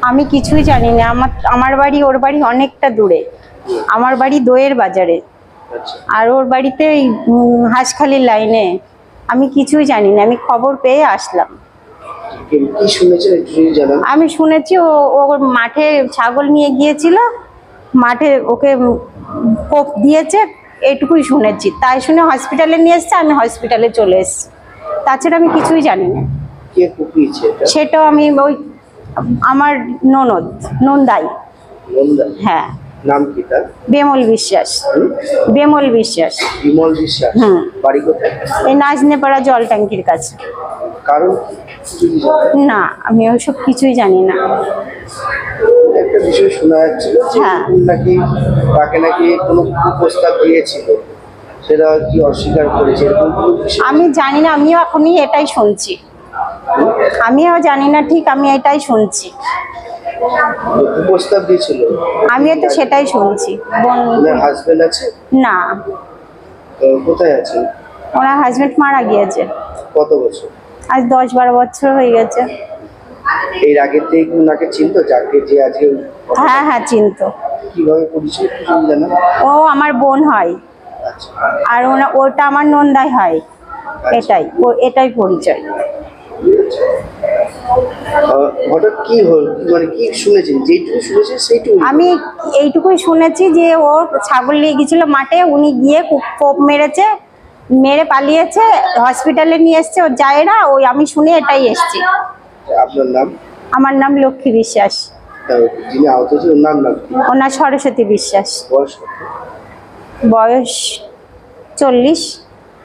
আমি কিছুই জানি না। আমার বাড়ি ওর বাড়ি অনেকটা দূরে। আমার বাড়ি দইয়ের বাজারে, আর ওর বাড়িতে হাঁসখালির লাইনে। আমি কিছুই জানি না, আমি খবর পেয়ে আসলাম। আমি শুনেছি ও মাঠে ছাগল নিয়ে গিয়েছিল, মাঠে ওকে কোপ দিয়েছে, এটুকুই শুনেছি। তাই শুনে হসপিটালে নিয়ে এসছে, আমি হসপিটালে চলে এসেছি। তাছাড়া আমি কিছুই জানি না। সেটাও আমি ওই আমার নন্দাই। হ্যাঁ। নাম কি তার? বেমল বিশ্বাস। বেমল বিশ্বাস। বিমল বিশ্বাস। বাড়ি কোথায়? এই নাজনেপাড়া জল ট্যাঙ্কির কাছে। কারণ না, আমি ওইসব কিছুই জানি না। একটা বিষয় শোনা যাচ্ছিল যে নাকি তাকে নাকি কোনো প্রস্তাব দিয়েছিল, সেটা কি অস্বীকার করেছে? আমি জানি না, আমিও এখনই এটাই শুনছি। আমিও জানি না ঠিক, আমি এটাই শুনছি। প্রস্তাব দিয়েছিল, আমিও তো সেটাই শুনছি। হাজবেন্ড আছে? না। কোথায় আছে? ওনার হাজবেন্ড মারা গিয়েছে। কত বছর? আজ 10-12 বছর হয়ে গেছে। এর আগে থেকে ওনাকে চিনতো যাকে যে আজকে? হ্যাঁ হ্যাঁ, চিনতো। কিভাবে পরিচয় জানা? ও আমার বোন হয়, আর ওটা আমার নন্দাই হয়। এটাই পরিচয়। হঠাৎ কি হল, মানে কি শুনেছেন? যেটুকু শুনেছেন সেইটুকু? আমি এইটুকুই শুনেছি যে ও ছাগল নিয়ে গেছিল মাঠে, উনি গিয়ে কোপ মেরেছে, মেরে পালিয়েছে, হসপিটালে নিয়ে এসছে ওর জায়েরা। ওই আমি শুনে এটাই এসছি। আপনার নাম? আমার নাম লক্ষ্মী বিশ্বাস। যিনি আহত হয়েছে ওনার নাম? ওনার সরস্বতী বিশ্বাস। বয়স? বয়স 40।